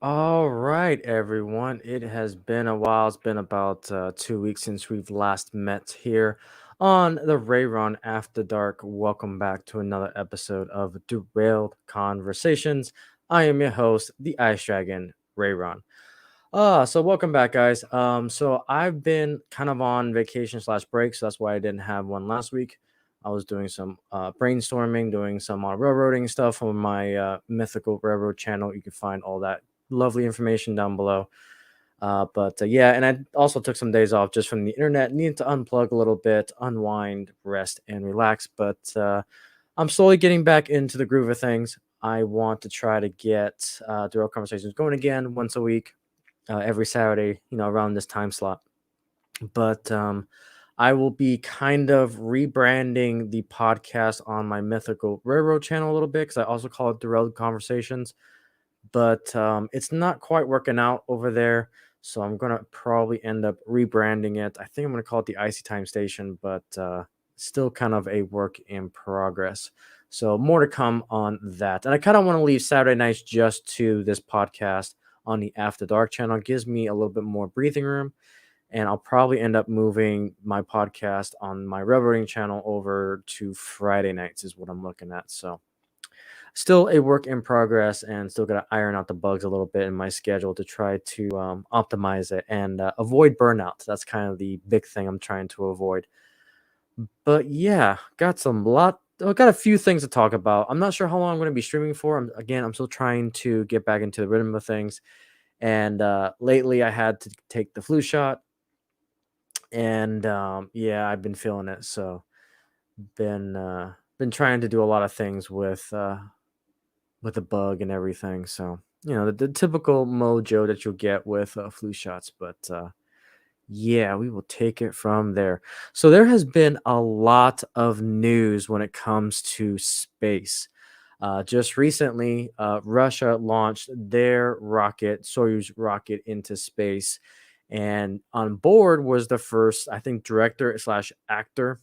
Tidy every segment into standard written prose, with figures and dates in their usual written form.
All right, everyone. It has been a while. It's been about 2 weeks since we've last met here on the Rayron After Dark. Welcome back to another episode of Derailed Conversations. I am your host, the Ice Dragon, Rayron. So welcome back, guys. So I've been kind of on vacation slash break, so that's why I didn't have one last week. I was doing some brainstorming, doing some railroading stuff on my mythical railroad channel. You can find all that lovely information down below. But yeah, and I also took some days off just from the internet. Needed to unplug a little bit, unwind, rest, and relax. But I'm slowly getting back into the groove of things. I want to try to get Dual Conversations going again once a week, every Saturday, around this time slot. But I will be kind of rebranding the podcast on my Mythical Railroad channel a little bit because I also call it Derailed Conversations. But it's not quite working out over there. So I'm going to probably end up rebranding it. I think I'm going to call it the Icy Time Station, but still kind of a work in progress. So more to come on that. And I kind of want to leave Saturday nights just to this podcast on the After Dark channel. It gives me a little bit more breathing room, and I'll probably end up moving my podcast on my railroading channel over to Friday nights is what I'm looking at. So still a work in progress, and still got to iron out the bugs a little bit in my schedule to try to optimize it and avoid burnout. That's kind of the big thing I'm trying to avoid. But yeah, got a few things to talk about. I'm not sure how long I'm going to be streaming for. I'm still trying to get back into the rhythm of things. And lately, I had to take the flu shot, and yeah, I've been feeling it. So been trying to do a lot of things with the bug and everything. So the typical mojo that you'll get with flu shots. But yeah, we will take it from there. So there has been a lot of news when it comes to space. Just recently, Russia launched their rocket, Soyuz rocket, into space, and on board was the first, I think, director slash actor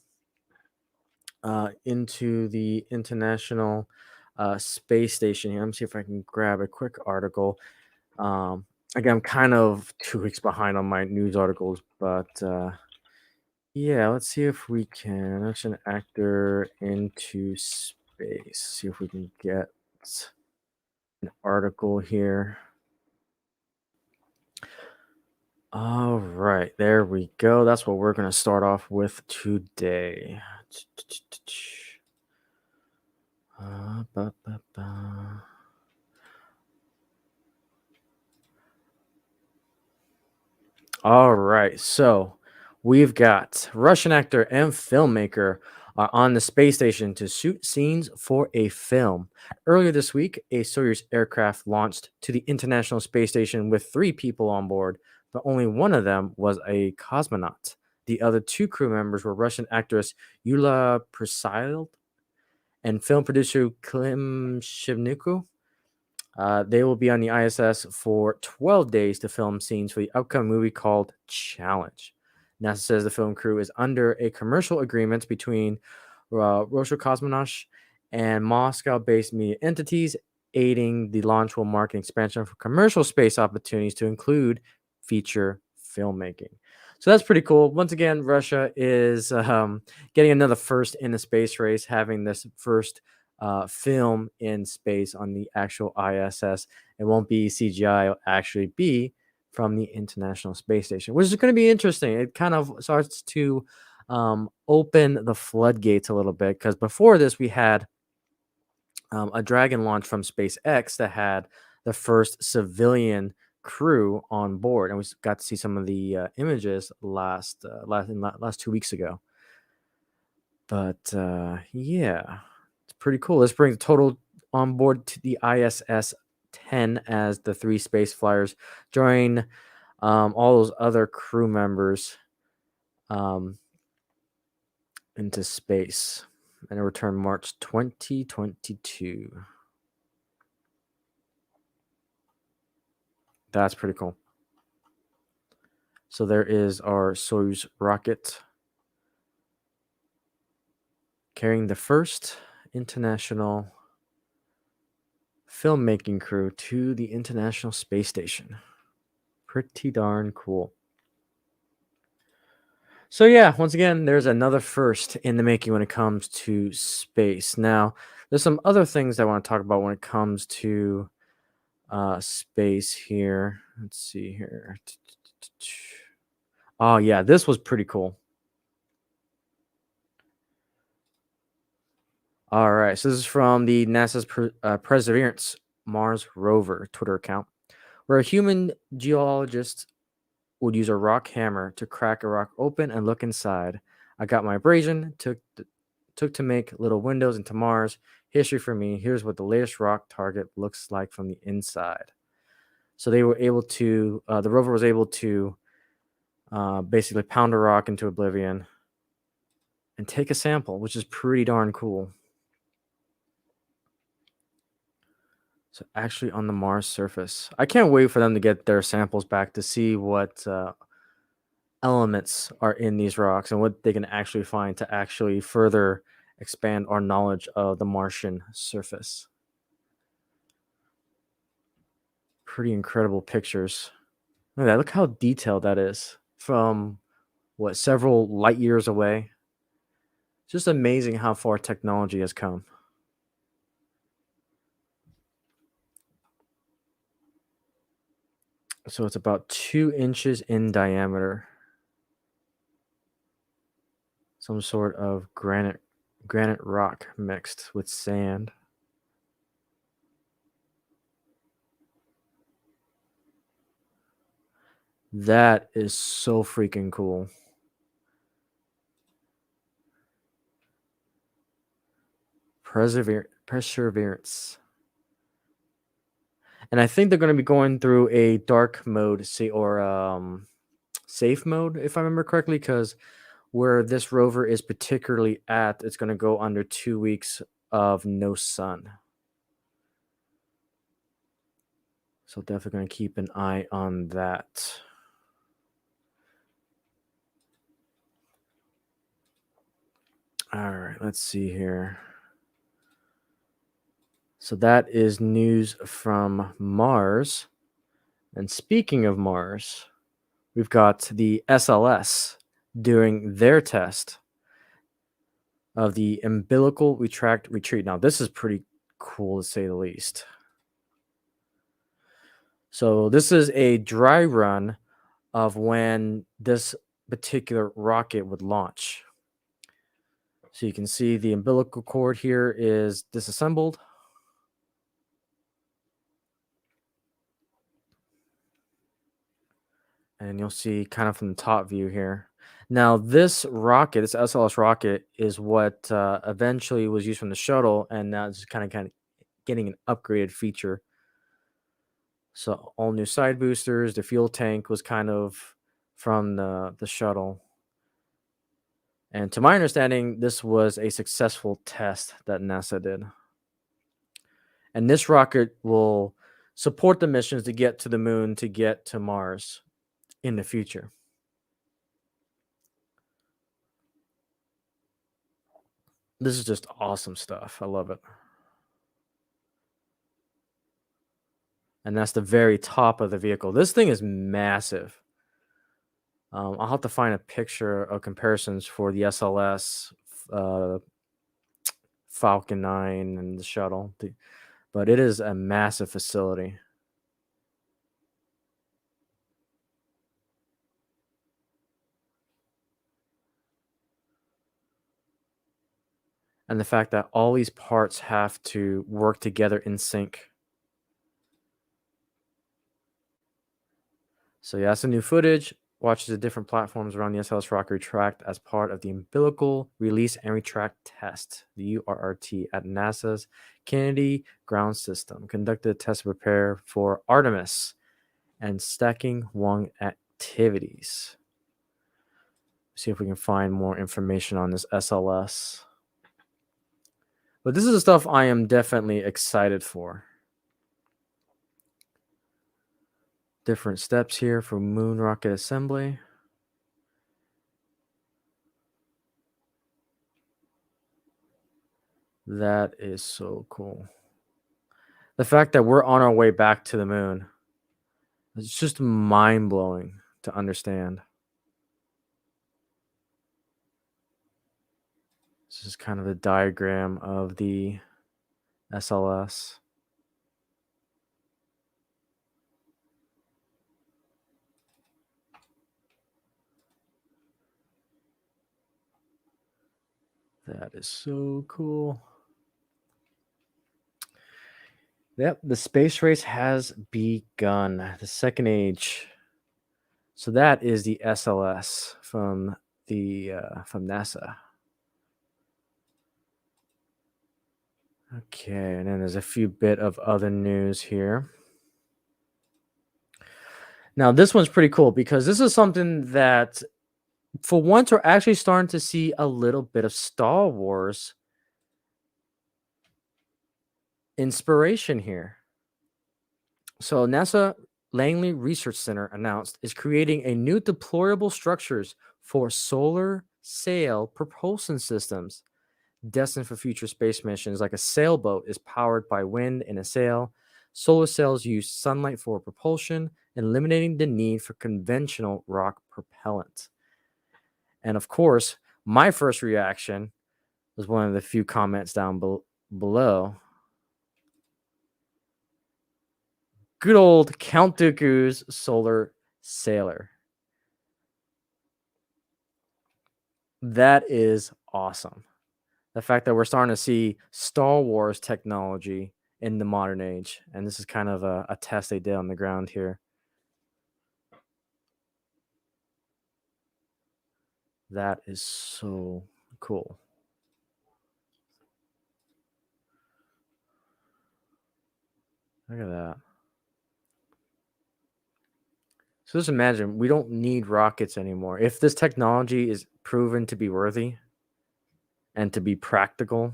into the International Space Station. Here, let me see if I can grab a quick article. Again, I'm kind of 2 weeks behind on my news articles, but yeah, let's see if we can launch an actor into space. See if we can get an article here. All right, there we go. That's what we're going to start off with today. Ba, ba, ba. All right, so we've got Russian actor and filmmaker are on the space station to shoot scenes for a film. Earlier this week, a Soyuz aircraft launched to the International Space Station with 3 people on board, but only one of them was a cosmonaut. The other 2 crew members were Russian actress Yulia Persild and film producer Klim Shivniku. They will be on the ISS for 12 days to film scenes for the upcoming movie called Challenge. NASA says the film crew is under a commercial agreement between Roskosmos and Moscow-based media entities. Aiding the launch will mark an expansion for commercial space opportunities to include feature filmmaking. So that's pretty cool. Once again, Russia is getting another first in the space race, having this first film in space on the actual ISS. It won't be CGI, it'll actually be from the International Space Station, which is going to be interesting. It kind of starts to open the floodgates a little bit, because before this, we had a Dragon launch from SpaceX that had the first civilian crew on board, and we got to see some of the images last 2 weeks ago. But yeah, it's pretty cool. Let's bring the total on board to the ISS 10 as the 3 space flyers join all those other crew members into space, and it return March 2022. That's pretty cool. So there is our Soyuz rocket carrying the first international filmmaking crew to the International Space Station. Pretty darn cool. So yeah, once again, there's another first in the making when it comes to space. Now, there's some other things I want to talk about when it comes to space here. Let's see here. Oh yeah, this was pretty cool. All right, so this is from the NASA's Perseverance Mars rover Twitter account, where a human geologist would use a rock hammer to crack a rock open and look inside. I got my abrasion, took to make little windows into Mars. History for me. Here's what the latest rock target looks like from the inside. So they were able to, the rover was able to basically pound a rock into oblivion and take a sample, which is pretty darn cool. So actually on the Mars surface, I can't wait for them to get their samples back to see what elements are in these rocks and what they can actually find to actually further expand our knowledge of the Martian surface. Pretty incredible pictures. Look at that. Look how detailed that is from what, several light years away. Just amazing how far technology has come. So it's about 2 inches in diameter. Some sort of granite rock mixed with sand. That is so freaking cool. Perseverance. And I think they're going to be going through a dark mode, or safe mode, if I remember correctly, because where this rover is particularly at, it's going to go under 2 weeks of no sun. So definitely going to keep an eye on that. All right, let's see here. So that is news from Mars. And speaking of Mars, we've got the SLS doing their test of the umbilical retract retreat. Now, this is pretty cool to say the least. So, this is a dry run of when this particular rocket would launch. So, you can see the umbilical cord here is disassembled. And you'll see kind of from the top view here. Now, this rocket, this SLS rocket, is what eventually was used from the shuttle, and now it's kind of getting an upgraded feature. So, all new side boosters. The fuel tank was kind of from the shuttle. And to my understanding, this was a successful test that NASA did. And this rocket will support the missions to get to the moon, to get to Mars in the future. This is just awesome stuff. I love it. And that's the very top of the vehicle. This thing is massive. I'll have to find a picture of comparisons for the SLS, uh, Falcon 9, and the shuttle. But it is a massive facility. And the fact that all these parts have to work together in sync. So yeah, that's the new footage. Watch the different platforms around the SLS rocket retract as part of the umbilical release and retract test, the URRT, at NASA's Kennedy Ground System. Conducted a test to prepare for Artemis and stacking Wong activities. See if we can find more information on this SLS. But this is the stuff I am definitely excited for. Different steps here for moon rocket assembly. That is so cool. The fact that we're on our way back to the moon is just mind blowing to understand. This is kind of a diagram of the SLS. That is so cool. Yep, the space race has begun. The second age. So that is the SLS from NASA. Okay, and then there's a few bit of other news here. Now this one's pretty cool because this is something that, for once, we're actually starting to see a little bit of Star Wars inspiration here. So NASA Langley Research Center announced is creating a new deployable structures for solar sail propulsion systems destined for future space missions. Like a sailboat is powered by wind in a sail. Solar sails use sunlight for propulsion, eliminating the need for conventional rock propellant. And of course, my first reaction was one of the few comments down below. Good old Count Dooku's solar sailor. That is awesome. The fact that we're starting to see Star Wars technology in the modern age. And this is kind of a test they did on the ground here. That is so cool. Look at that. So just imagine, we don't need rockets anymore. If this technology is proven to be worthy and to be practical,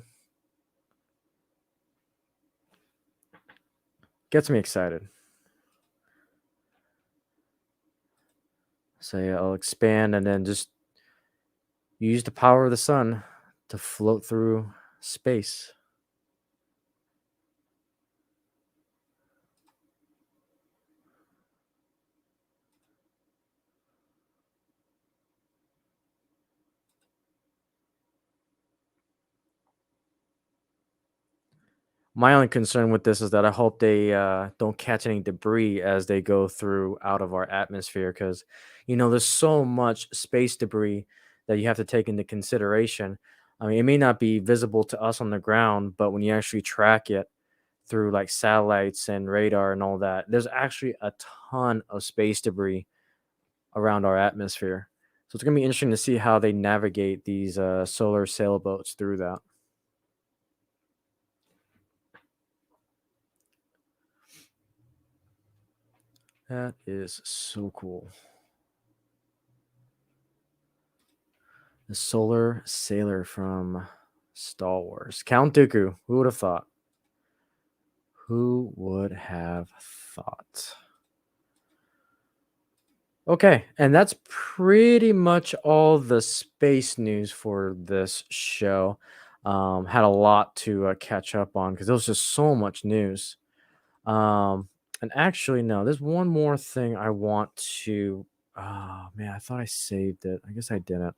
gets me excited. So yeah, I'll expand and then just use the power of the sun to float through space. My only concern with this is that I hope they don't catch any debris as they go through out of our atmosphere, because there's so much space debris that you have to take into consideration. I mean, it may not be visible to us on the ground, but when you actually track it through like satellites and radar and all that, there's actually a ton of space debris around our atmosphere. So it's gonna be interesting to see how they navigate these solar sailboats through that. That is so cool. The solar sailor from Star Wars. Count Dooku. Who would have thought? Who would have thought? Okay, and that's pretty much all the space news for this show. Had a lot to catch up on because there was just so much news. And actually, no, there's one more thing I want to. Oh man, I thought I saved it. I guess I didn't.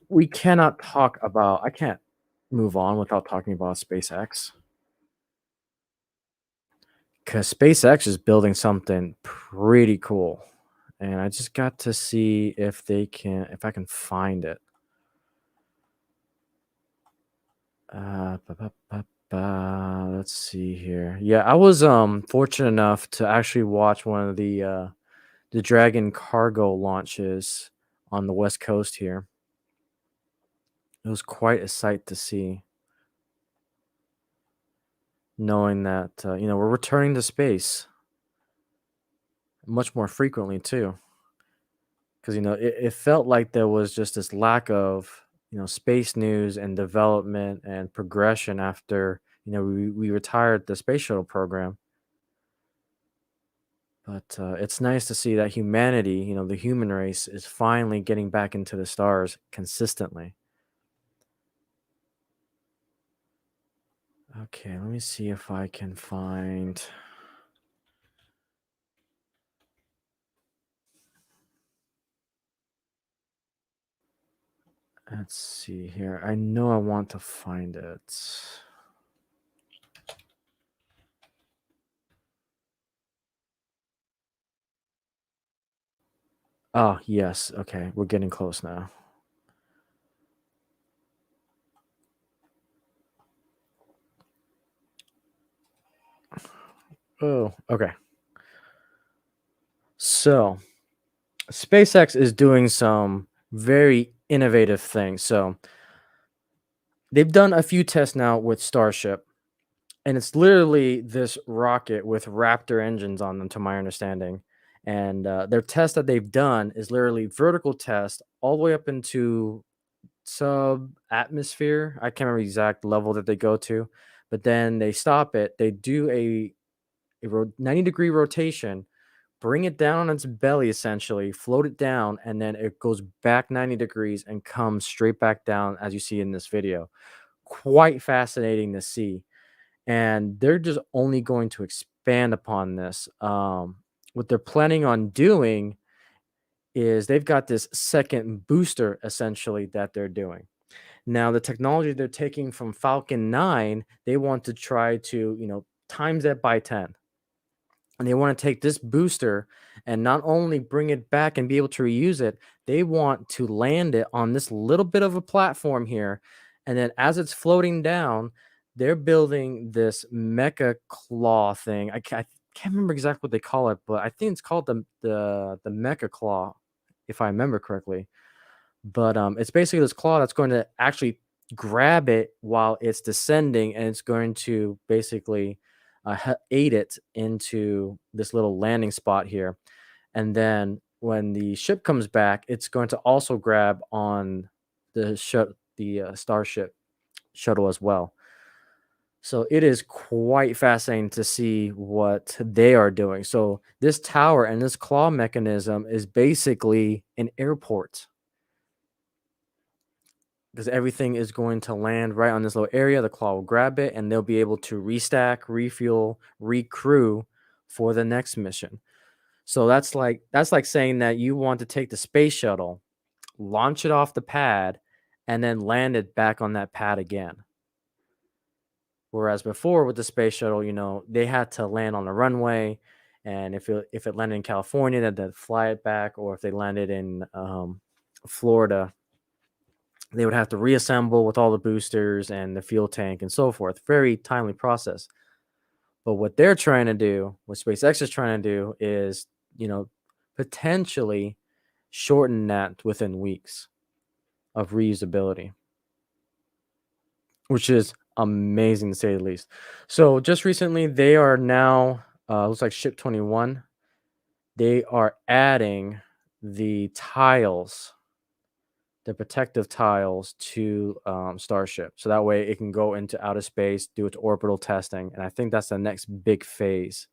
We cannot talk about. I can't move on without talking about SpaceX, because SpaceX is building something pretty cool, and I just got to see if I can find it. Let's see here. Yeah, I was fortunate enough to actually watch one of the Dragon cargo launches on the West Coast here. It was quite a sight to see, knowing that we're returning to space much more frequently too, because it felt like there was just this lack of space news and development and progression after we retired the space shuttle program. But it's nice to see that humanity, the human race, is finally getting back into the stars consistently. Okay, let me see if I can find. Let's see here. I know I want to find it. Oh, yes. Okay, we're getting close now. Oh, okay. So, SpaceX is doing some very innovative things. So, they've done a few tests now with Starship, and it's literally this rocket with Raptor engines on them, to my understanding. And their test that they've done is literally vertical test all the way up into sub atmosphere. I can't remember the exact level that they go to, but then they stop it. They do a 90-degree rotation, bring it down on its belly, essentially, float it down, and then it goes back 90 degrees and comes straight back down, as you see in this video. Quite fascinating to see. And they're just only going to expand upon this. What they're planning on doing is they've got this second booster, essentially, that they're doing. Now, the technology they're taking from Falcon 9, they want to try to, times that by 10. And they want to take this booster and not only bring it back and be able to reuse it, they want to land it on this little bit of a platform here. And then as it's floating down, they're building this mecha claw thing. I can't remember exactly what they call it, but I think it's called the mecha claw, if I remember correctly. But it's basically this claw that's going to actually grab it while it's descending, and it's going to basically aid it into this little landing spot here. And then when the ship comes back, it's going to also grab on the Starship shuttle as well. So it is quite fascinating to see what they are doing. So this tower and this claw mechanism is basically an airport because everything is going to land right on this little area. The claw will grab it and they'll be able to restack, refuel, recrew for the next mission. So that's like saying that you want to take the space shuttle, launch it off the pad, and then land it back on that pad again. Whereas before with the space shuttle, they had to land on the runway, and if it landed in California, then they'd fly it back, or if they landed in Florida, they would have to reassemble with all the boosters and the fuel tank and so forth. Very timely process. But what they're trying to do, what SpaceX is trying to do, is potentially shorten that within weeks of reusability, which is amazing to say the least. So just recently, they are now looks like Ship 21. They are adding the tiles, the protective tiles to Starship, so that way it can go into outer space, do its orbital testing, and I think that's the next big phase.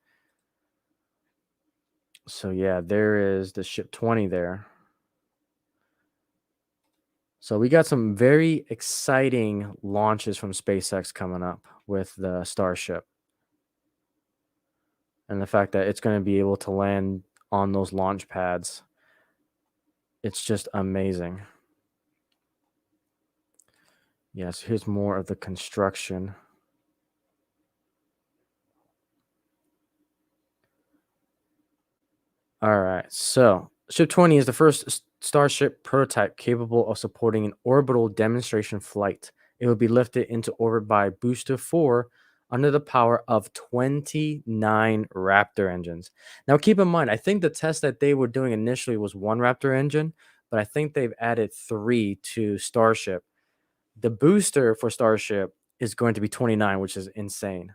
So yeah, there is the Ship 20 there. So we got some very exciting launches from SpaceX coming up with the Starship, and the fact that it's going to be able to land on those launch pads. It's just amazing. Yes, here's more of the construction. All right. So, Ship 20 is the first Starship prototype capable of supporting an orbital demonstration flight. It will be lifted into orbit by Booster 4 under the power of 29 Raptor engines. Now, keep in mind, I think the test that they were doing initially was one Raptor engine, but I think they've added three to Starship. The booster for Starship is going to be 29, which is insane.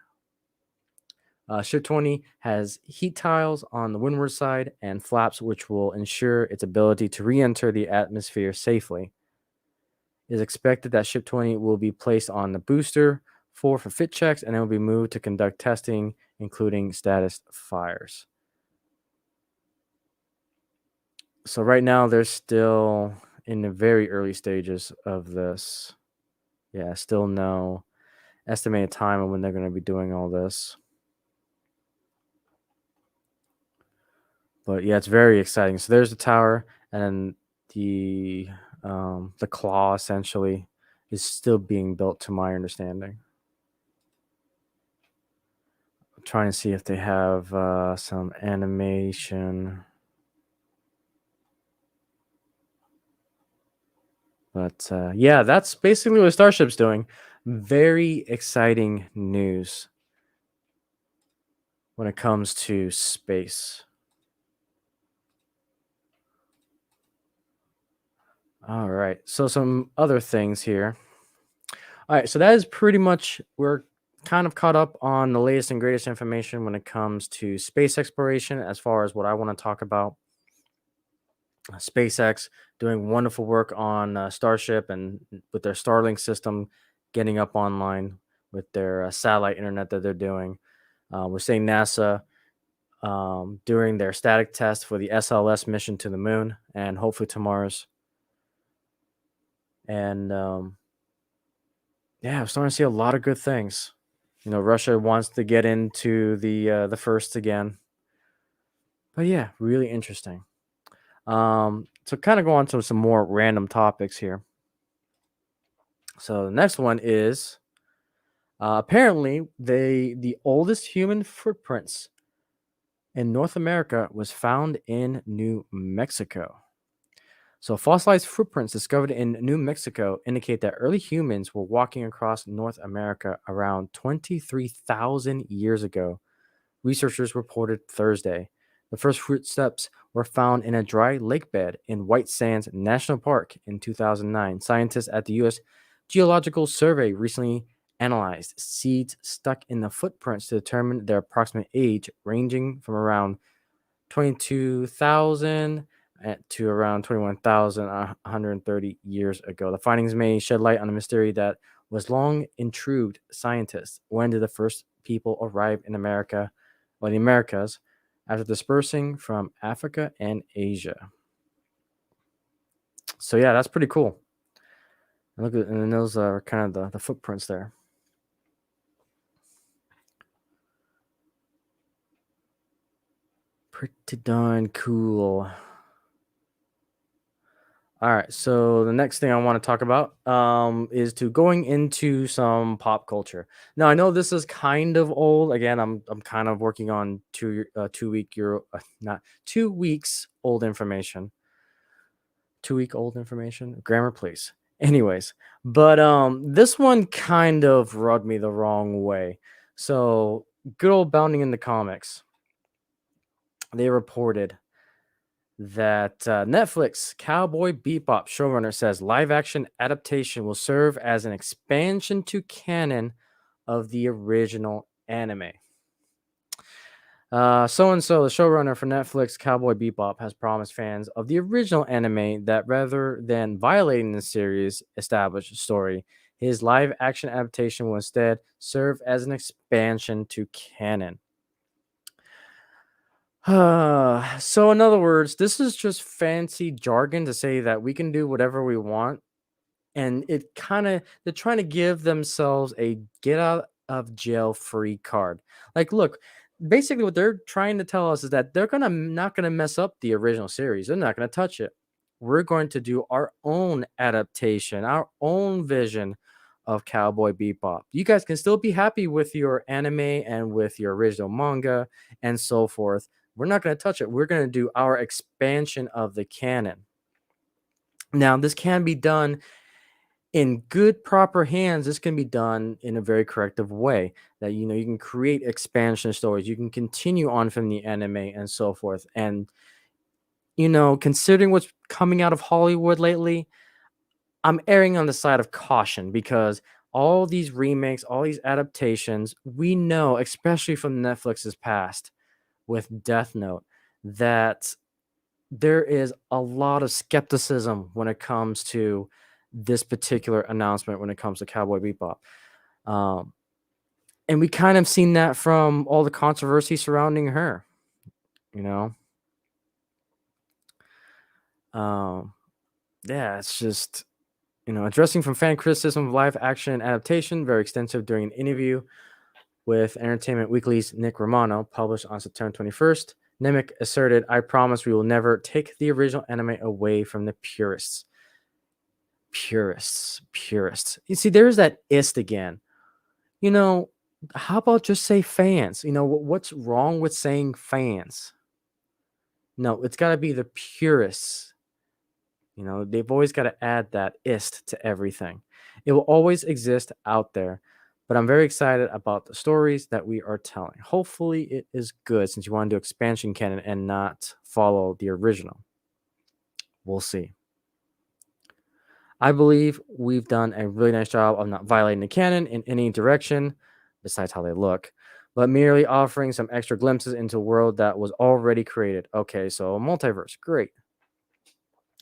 Ship 20 has heat tiles on the windward side and flaps, which will ensure its ability to re enter the atmosphere safely. It is expected that Ship 20 will be placed on the booster for fit checks and it will be moved to conduct testing, including status fires. So, right now, they're still in the very early stages of this. Yeah, still no estimated time of when they're going to be doing all this. But yeah, it's very exciting. So there's the tower, and then the claw essentially is still being built, to my understanding. I'm trying to see if they have some animation. But yeah, that's basically what Starship's doing. Very exciting news when it comes to space. All right. So some other things here. All right. So that is pretty much, we're kind of caught up on the latest and greatest information when it comes to space exploration as far as what I want to talk about. SpaceX doing wonderful work on Starship and with their Starlink system getting up online with their satellite internet that they're doing. We're seeing NASA during their static test for the SLS mission to the moon and hopefully to Mars. And yeah, I'm starting to see a lot of good things. You know, Russia wants to get into the first again. But yeah, really interesting. So kind of go on to some more random topics here. So the next one is apparently the oldest human footprints in North America was found in New Mexico. So fossilized footprints discovered in New Mexico indicate that early humans were walking across North America around 23,000 years ago, researchers reported Thursday. The first footsteps were found in a dry lake bed in White Sands National Park in 2009. Scientists at the U.S. Geological Survey recently analyzed seeds stuck in the footprints to determine their approximate age, ranging from around 22,000 to around 21,130 years ago. The findings may shed light on a mystery that was long intrigued scientists. When did the first people arrive in America or the Americas after dispersing from Africa and Asia? So yeah, that's pretty cool. And look at, and those are kind of the footprints there. Pretty darn cool. All right, so the next thing I want to talk about is to going into some pop culture. Now I know this is kind of old. Again, I'm kind of working on 2 week Euro, not 2 weeks old information. 2 week old information. Grammar, please. Anyways, but this one kind of rubbed me the wrong way. So good old Bounding in the Comics. They reported that Netflix Cowboy Bebop showrunner says live action adaptation will serve as an expansion to canon of the original anime. So and so, the showrunner for Netflix Cowboy Bebop, has promised fans of the original anime that rather than violating the series' established story, his live action adaptation will instead serve as an expansion to canon. So in other words, this is just fancy jargon to say that we can do whatever we want, and it kind of, they're trying to give themselves a get out of jail free card. Like, look, basically what they're trying to tell us is that they're gonna not gonna mess up the original series. They're not gonna touch it. We're going to do our own adaptation, our own vision of Cowboy Bebop. You guys can still be happy with your anime and with your original manga and so forth. We're not going to touch it. We're going to do our expansion of the canon. Now, this can be done in good, proper hands. This can be done in a very corrective way that, you know, you can create expansion stories. You can continue on from the anime and so forth. And, you know, considering what's coming out of Hollywood lately, I'm erring on the side of caution because all these remakes, all these adaptations, we know, especially from Netflix's past with Death Note, that there is a lot of skepticism when it comes to this particular announcement when it comes to Cowboy Bebop. Um, and we kind of seen that from all the controversy surrounding her, you know? Um, yeah, it's just, addressing from fan criticism of live action adaptation, very extensive during an interview with Entertainment Weekly's Nick Romano, published on September 21st. Nemec asserted, "I promise we will never take the original anime away from the purists." Purists. You see, there's that ist again. How about just say fans? What's wrong with saying fans? No, it's got to be the purists. They've always got to add that ist to everything. It will always exist out there, but I'm very excited about the stories that we are telling. Hopefully, it is good since you want to do expansion canon and not follow the original. We'll see. I believe we've done a really nice job of not violating the canon in any direction, besides how they look, but merely offering some extra glimpses into a world that was already created. Okay, so multiverse, great.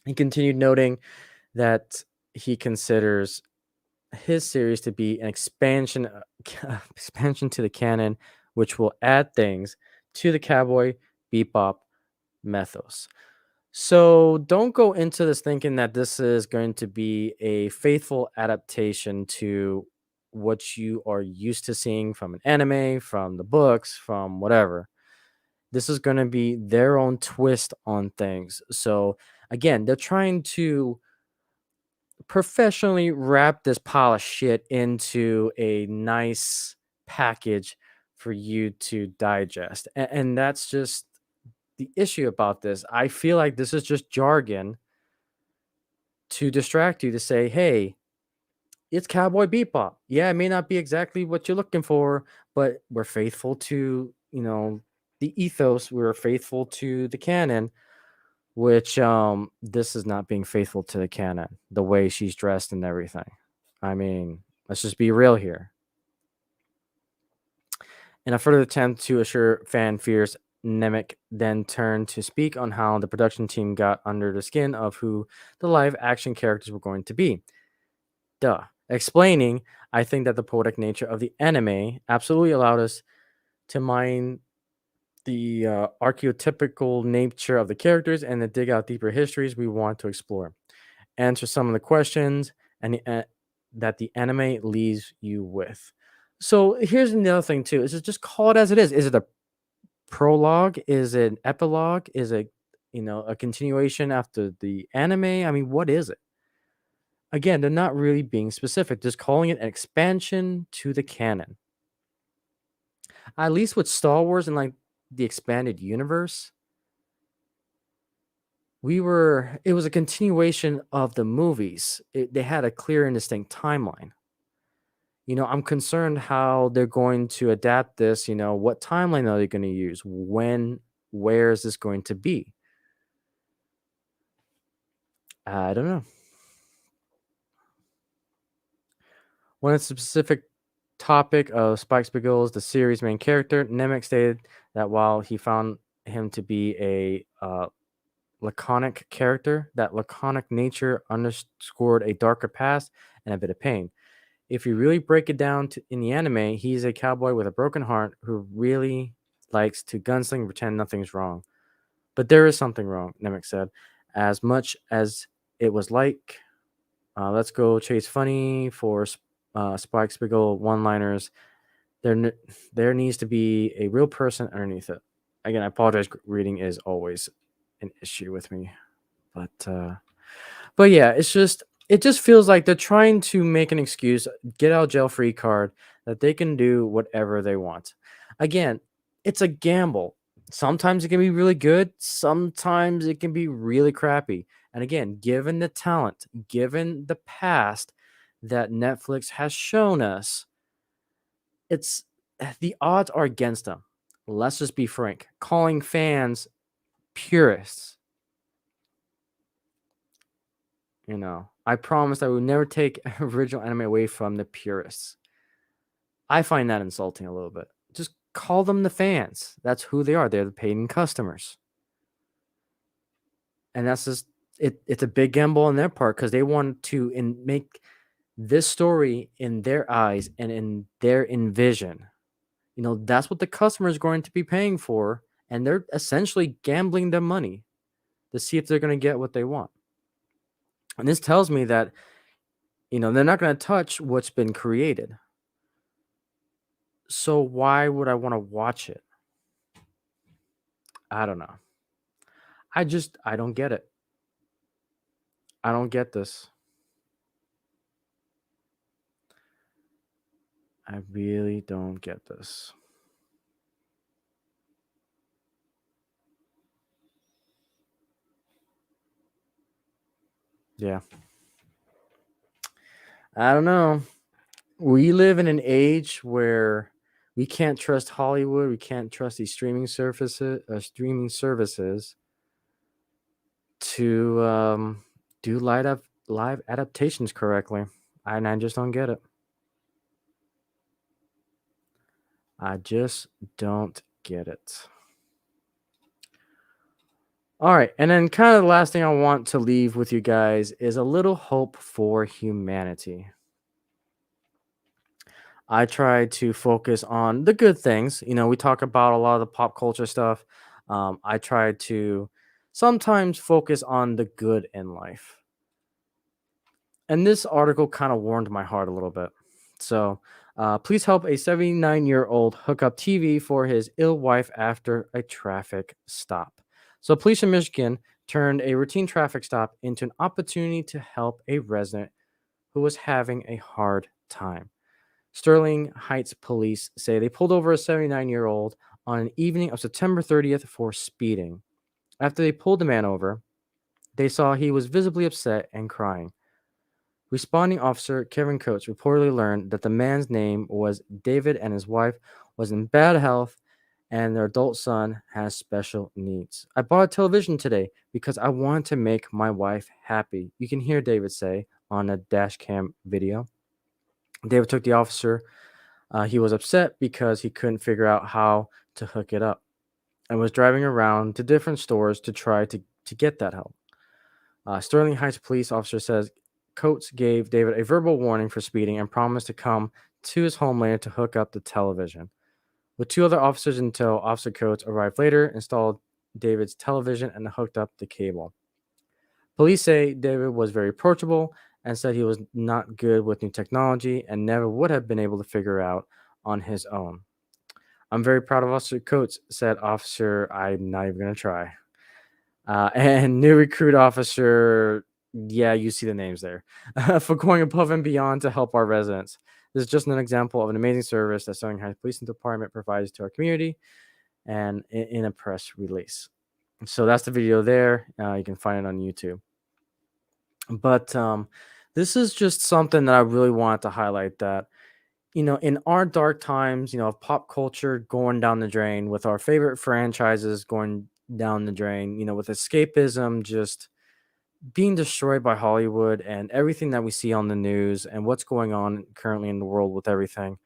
He continued noting that he considers his series to be an expansion to the canon, which will add things to the Cowboy Bebop mythos. So don't go into this thinking that this is going to be a faithful adaptation to what you are used to seeing from an anime, from the books, from whatever. This is going to be their own twist on things. So again, they're trying to professionally wrap this pile of shit into a nice package for you to digest. And that's just the issue about this. I feel like this is just jargon to distract you to say, hey, it's Cowboy Bebop. Yeah, it may not be exactly what you're looking for, but we're faithful to, the ethos. We're faithful to the canon, which this is not being faithful to the canon, the way she's dressed and everything. I mean, let's just be real here. In a further attempt to assure fan fears, Nemec then turned to speak on how the production team got under the skin of who the live action characters were going to be. Explaining, I think that the poetic nature of the anime absolutely allowed us to mine the archetypical nature of the characters and to dig out deeper histories we want to explore, answer some of the questions that the anime leaves you with. So here's another thing too: is it just call it as it is? Is it a prologue? Is it an epilogue? Is it a continuation after the anime? I mean, what is it? Again, they're not really being specific, just calling it an expansion to the canon. At least with Star Wars and like the expanded universe, it was a continuation of the movies. They had a clear and distinct timeline. I'm concerned how they're going to adapt this. What timeline are they going to use? Where is this going to be? I don't know. When it's a specific topic of Spike Spiegel, the series' main character, Nemec stated that while he found him to be a laconic character, that laconic nature underscored a darker past and a bit of pain. If you really break it down in the anime, he's a cowboy with a broken heart who really likes to gunsling and pretend nothing's wrong. But there is something wrong, Nemec said. As much as it was like, let's go chase funny for Spike Spiegel one-liners, there needs to be a real person underneath it. Again, I apologize. Reading is always an issue with me, but yeah, it just feels like they're trying to make an excuse, get out jail free card, that they can do whatever they want. Again, it's a gamble. Sometimes it can be really good, sometimes it can be really crappy. And again, given the talent, given the past that Netflix has shown us, the odds are against them. Let's just be frank. Calling fans purists, I promise I will never take original anime away from the purists. I find that insulting a little bit. Just call them the fans. That's who they are. They're the paying customers. And that's just it's a big gamble on their part because they want to make this story in their eyes and in their envision. That's what the customer is going to be paying for, and they're essentially gambling their money to see if they're going to get what they want. And this tells me that They're not going to touch what's been created. So why would I want to watch it? I don't know. I don't get it. I don't get this. I really don't get this. Yeah. I don't know. We live in an age where we can't trust Hollywood. We can't trust these streaming services to do live adaptations correctly. And I just don't get it. I just don't get it. All right, and then kind of the last thing I want to leave with you guys is a little hope for humanity. I try to focus on the good things. We talk about a lot of the pop culture stuff. I try to sometimes focus on the good in life. And this article kind of warmed my heart a little bit. So, please help a 79-year-old hook up TV for his ill wife after a traffic stop. So, police in Michigan turned a routine traffic stop into an opportunity to help a resident who was having a hard time. Sterling Heights police say they pulled over a 79-year-old on an evening of September 30th for speeding. After they pulled the man over, they saw he was visibly upset and crying. Responding officer Kevin Coates reportedly learned that the man's name was David and his wife was in bad health and their adult son has special needs. I bought a television today because I wanted to make my wife happy. You can hear David say on a dash cam video. David took the officer. He was upset because he couldn't figure out how to hook it up and was driving around to different stores to try to get that help. Sterling Heights police officer says Coates gave David a verbal warning for speeding and promised to come to his home later to hook up the television. With two other officers in tow, Officer Coates arrived later, installed David's television, and hooked up the cable. Police say David was very approachable and said he was not good with new technology and never would have been able to figure out on his own. I'm very proud of Officer Coates, said Officer. I'm not even going to try. And new recruit officer, yeah, you see the names there, for going above and beyond to help our residents. This is just an example of an amazing service that Sterling Heights Police Department provides to our community and in a press release. So that's the video there. You can find it on YouTube. But this is just something that I really wanted to highlight that, in our dark times, of pop culture going down the drain, with our favorite franchises going down the drain, with escapism just being destroyed by Hollywood and everything that we see on the news and what's going on currently in the world with everything.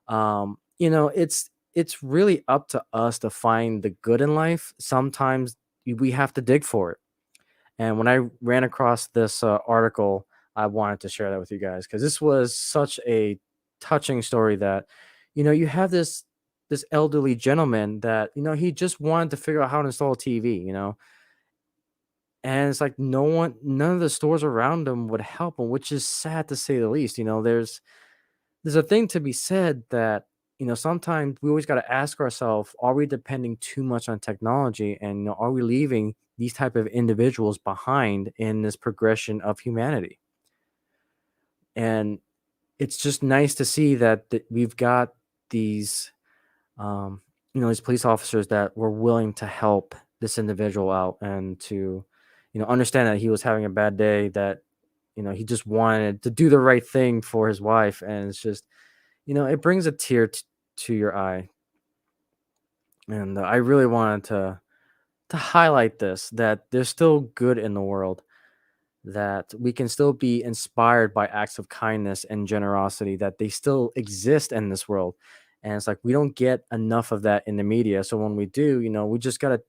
It's really up to us to find the good in life. Sometimes we have to dig for it. And when I ran across this article, I wanted to share that with you guys because this was such a touching story that, you have this elderly gentleman that, he just wanted to figure out how to install a TV, and it's like none of the stores around him would help him, which is sad to say the least. There's a thing to be said that, sometimes we always got to ask ourselves, are we depending too much on technology? And, are we leaving these type of individuals behind in this progression of humanity? And it's just nice to see that we've got these, these police officers that were willing to help this individual out and to, understand that he was having a bad day, that, he just wanted to do the right thing for his wife. And it's just, it brings a tear to your eye. And I really wanted to highlight this, that there's still good in the world, that we can still be inspired by acts of kindness and generosity, that they still exist in this world. And it's like we don't get enough of that in the media. So when we do, we just got to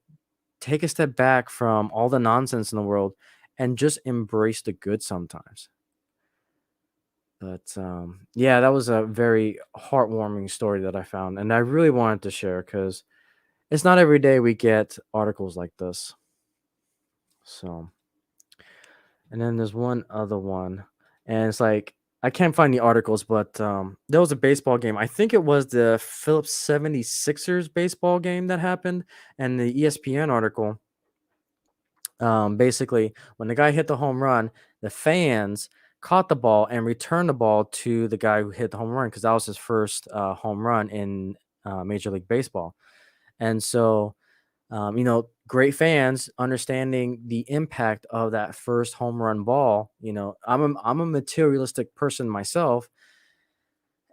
take a step back from all the nonsense in the world and just embrace the good sometimes. But yeah, that was a very heartwarming story that I found. And I really wanted to share because it's not every day we get articles like this. So, and then there's one other one. And it's like I can't find the articles, but there was a baseball game. I think it was the Phillips 76ers baseball game that happened, and the ESPN article, basically when the guy hit the home run, the fans caught the ball and returned the ball to the guy who hit the home run because that was his first home run in Major League Baseball. And so, great fans understanding the impact of that first home run ball. I'm a materialistic person myself,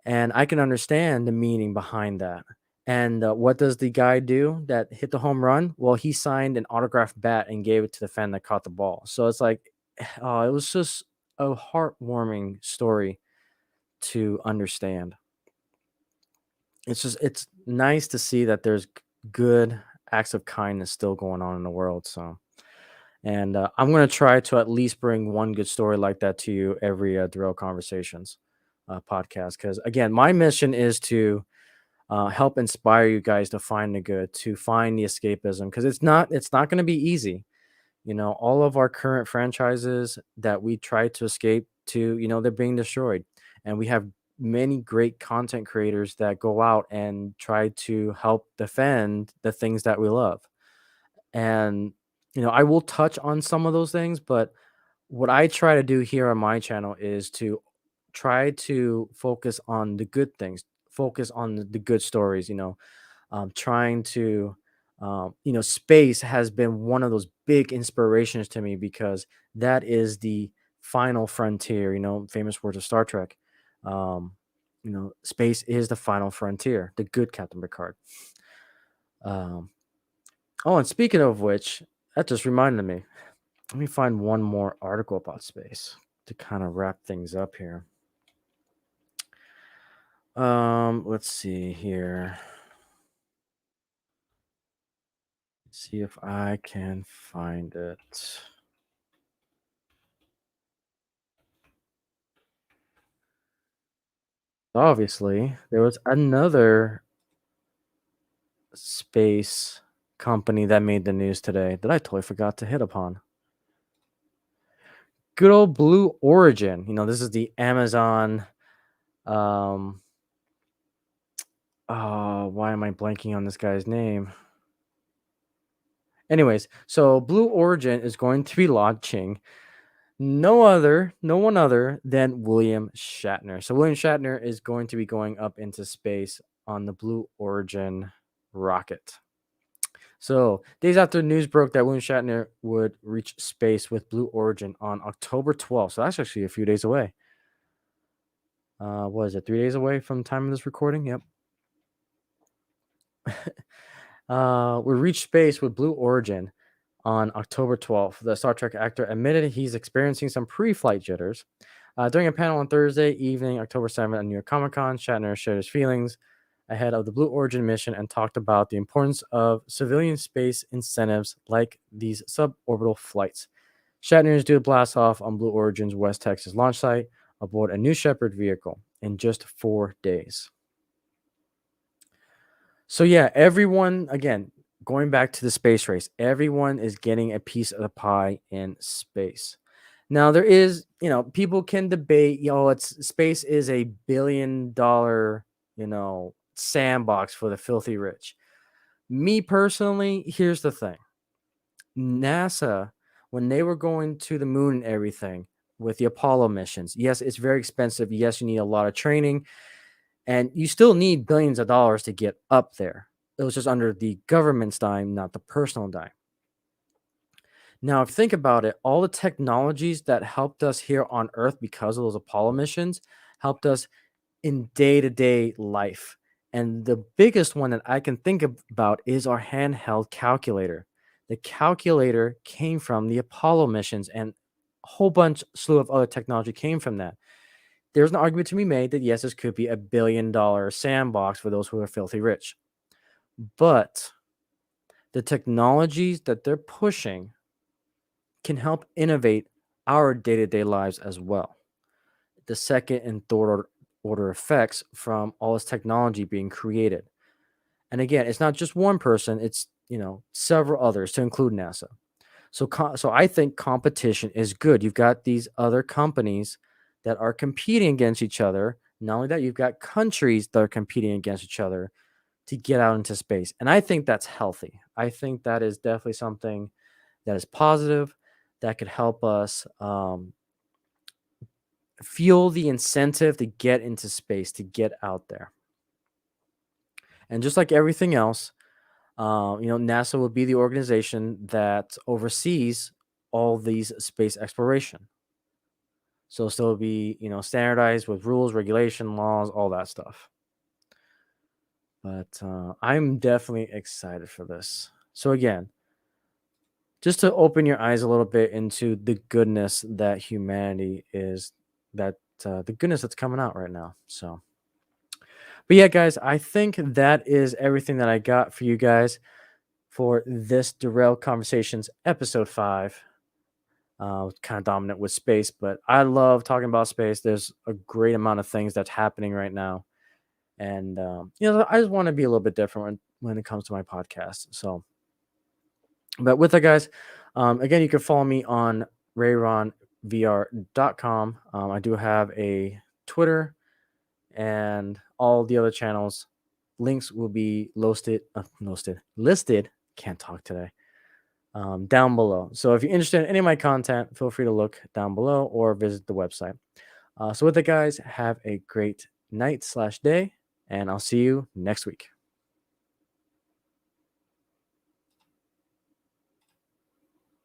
and I can understand the meaning behind that. And what does the guy do that hit the home run? Well, he signed an autographed bat and gave it to the fan that caught the ball. So it's like, oh, it was just a heartwarming story to understand. It's nice to see that there's good acts of kindness still going on in the world. So, and I'm gonna try to at least bring one good story like that to you every Derailed Conversations podcast. Because again, my mission is to help inspire you guys to find the good, to find the escapism, because it's not going to be easy. All of our current franchises that we try to escape to, they're being destroyed, and we have many great content creators that go out and try to help defend the things that we love. And I will touch on some of those things, but what I try to do here on my channel is to try to focus on the good things, focus on the good stories. Trying to, space has been one of those big inspirations to me because that is the final frontier. Famous words of Star Trek. Space is the final frontier. The good Captain Picard. Um, oh, and speaking of which, that just reminded me. Let me find one more article about space to kind of wrap things up here. Let's see here. See if I can find it. Obviously, there was another space company that made the news today that I totally forgot to hit upon. Good old Blue Origin. This is the Amazon. Um, why am I blanking on this guy's name? Anyways, so Blue Origin is going to be launching no one other than William Shatner. So William Shatner is going to be going up into space on the Blue Origin rocket. So days after news broke that William Shatner would reach space with Blue Origin on October 12th. So that's actually a few days away. What is it? 3 days away from the time of this recording? Yep. We reached space with Blue Origin on October 12th. The Star Trek actor admitted he's experiencing some pre-flight jitters. During a panel on Thursday evening, October 7th at New York Comic Con, Shatner shared his feelings ahead of the Blue Origin mission and talked about the importance of civilian space incentives like these suborbital flights. Shatner is due to blast off on Blue Origin's West Texas launch site aboard a New Shepard vehicle in just 4 days. So yeah, everyone, again, going back to the space race, everyone is getting a piece of the pie in space. Now there is, people can debate, it's space is a $1 billion, sandbox for the filthy rich. Me personally, here's the thing. NASA, when they were going to the moon and everything with the Apollo missions, yes, it's very expensive. Yes, you need a lot of training. And you still need billions of dollars to get up there. It was just under the government's dime, not the personal dime. Now, if you think about it, all the technologies that helped us here on Earth because of those Apollo missions helped us in day-to-day life. And the biggest one that I can think about is our handheld calculator. The calculator came from the Apollo missions, and a whole slew of other technology came from that. There's an argument to be made that yes, this could be a $1 billion sandbox for those who are filthy rich. But the technologies that they're pushing can help innovate our day-to-day lives as well. The second and third order effects from all this technology being created. And again, it's not just one person, it's several others to include NASA. So I think competition is good. You've got these other companies that are competing against each other. Not only that, you've got countries that are competing against each other to get out into space. And I think that's healthy. I think that is definitely something that is positive, that could help us feel the incentive to get into space, to get out there. And just like everything else, NASA will be the organization that oversees all these space exploration. So still be, standardized with rules, regulation, laws, all that stuff. But I'm definitely excited for this. So again, just to open your eyes a little bit into the goodness that humanity is, that the goodness that's coming out right now. So, but yeah, guys, I think that is everything that I got for you guys for this Derailed Conversations episode 5. Kind of dominant with space, but I love talking about space. There's a great amount of things that's happening right now. And, I just want to be a little bit different when it comes to my podcast. So, but with that, guys, again, you can follow me on rayronvr.com. I do have a Twitter and all the other channels. Links will be listed. Can't talk today. Down below. So if you're interested in any of my content, feel free to look down below or visit the website. So with that, guys, have a great night/day, and I'll see you next week.